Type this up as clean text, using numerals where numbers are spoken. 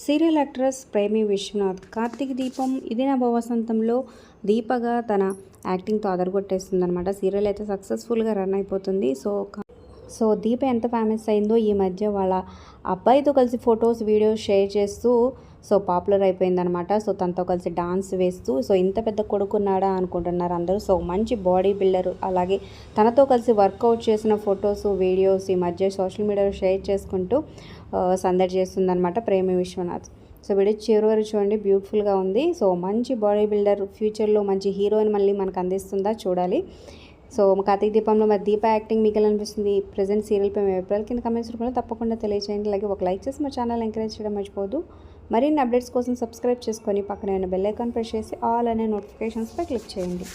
Serial actress ప్రేమి విశ్వనాథ్ కార్తీక దీపం ఇదే నా వసంతంలో దీపగా తన యాక్టింగ్తో అదరగొట్టేస్తుందనమాట. సీరియల్ అయితే సక్సెస్ఫుల్గా రన్ అయిపోతుంది. సో దీప ఎంత ఫేమస్ అయిందో ఈ మధ్య వాళ్ళ అబ్బాయితో కలిసి ఫొటోస్ వీడియోస్ షేర్ చేస్తూ పాపులర్ అయిపోయిందనమాట. సో తనతో కలిసి డాన్స్ వేస్తూ ఇంత పెద్ద కొడుకున్నాడా అనుకుంటున్నారు అందరూ. సో మంచి బాడీ బిల్డర్, అలాగే తనతో కలిసి వర్కౌట్ చేసిన ఫొటోస్ వీడియోస్ ఈ మధ్య సోషల్ మీడియాలో షేర్ చేసుకుంటూ సందడి చేస్తుందనమాట ప్రేమి విశ్వనాథ్. సో వీడియో చివరి వరకు చూడండి, బ్యూటిఫుల్గా ఉంది. సో మంచి బాడీ బిల్డర్, ఫ్యూచర్లో మంచి హీరోయిన్ మళ్ళీ మనకు అందిస్తుందా చూడాలి. సో కార్తీక దీపంలో మరి దీప యాక్టింగ్ మీకు ఎలా అనిపిస్తుంది? ప్రజెంట్ సీరియల్పై మీ అభిప్రాయాలు కింద కమెంట్స్ రూపంలో తప్పకుండా తెలియజేయండి. అలాగే ఒక లైక్ చేసి మా ఛానల్ ఎంకరేజ్ చేయడం మర్చిపోదు. మరిన్ని అప్డేట్స్ కోసం సబ్స్క్రైబ్ చేసుకొని పక్కనే ఉన్న బెల్ ఐకాన్ ప్రెస్ చేసి ఆల్ అనే నోటిఫికేషన్స్పై క్లిక్ చేయండి.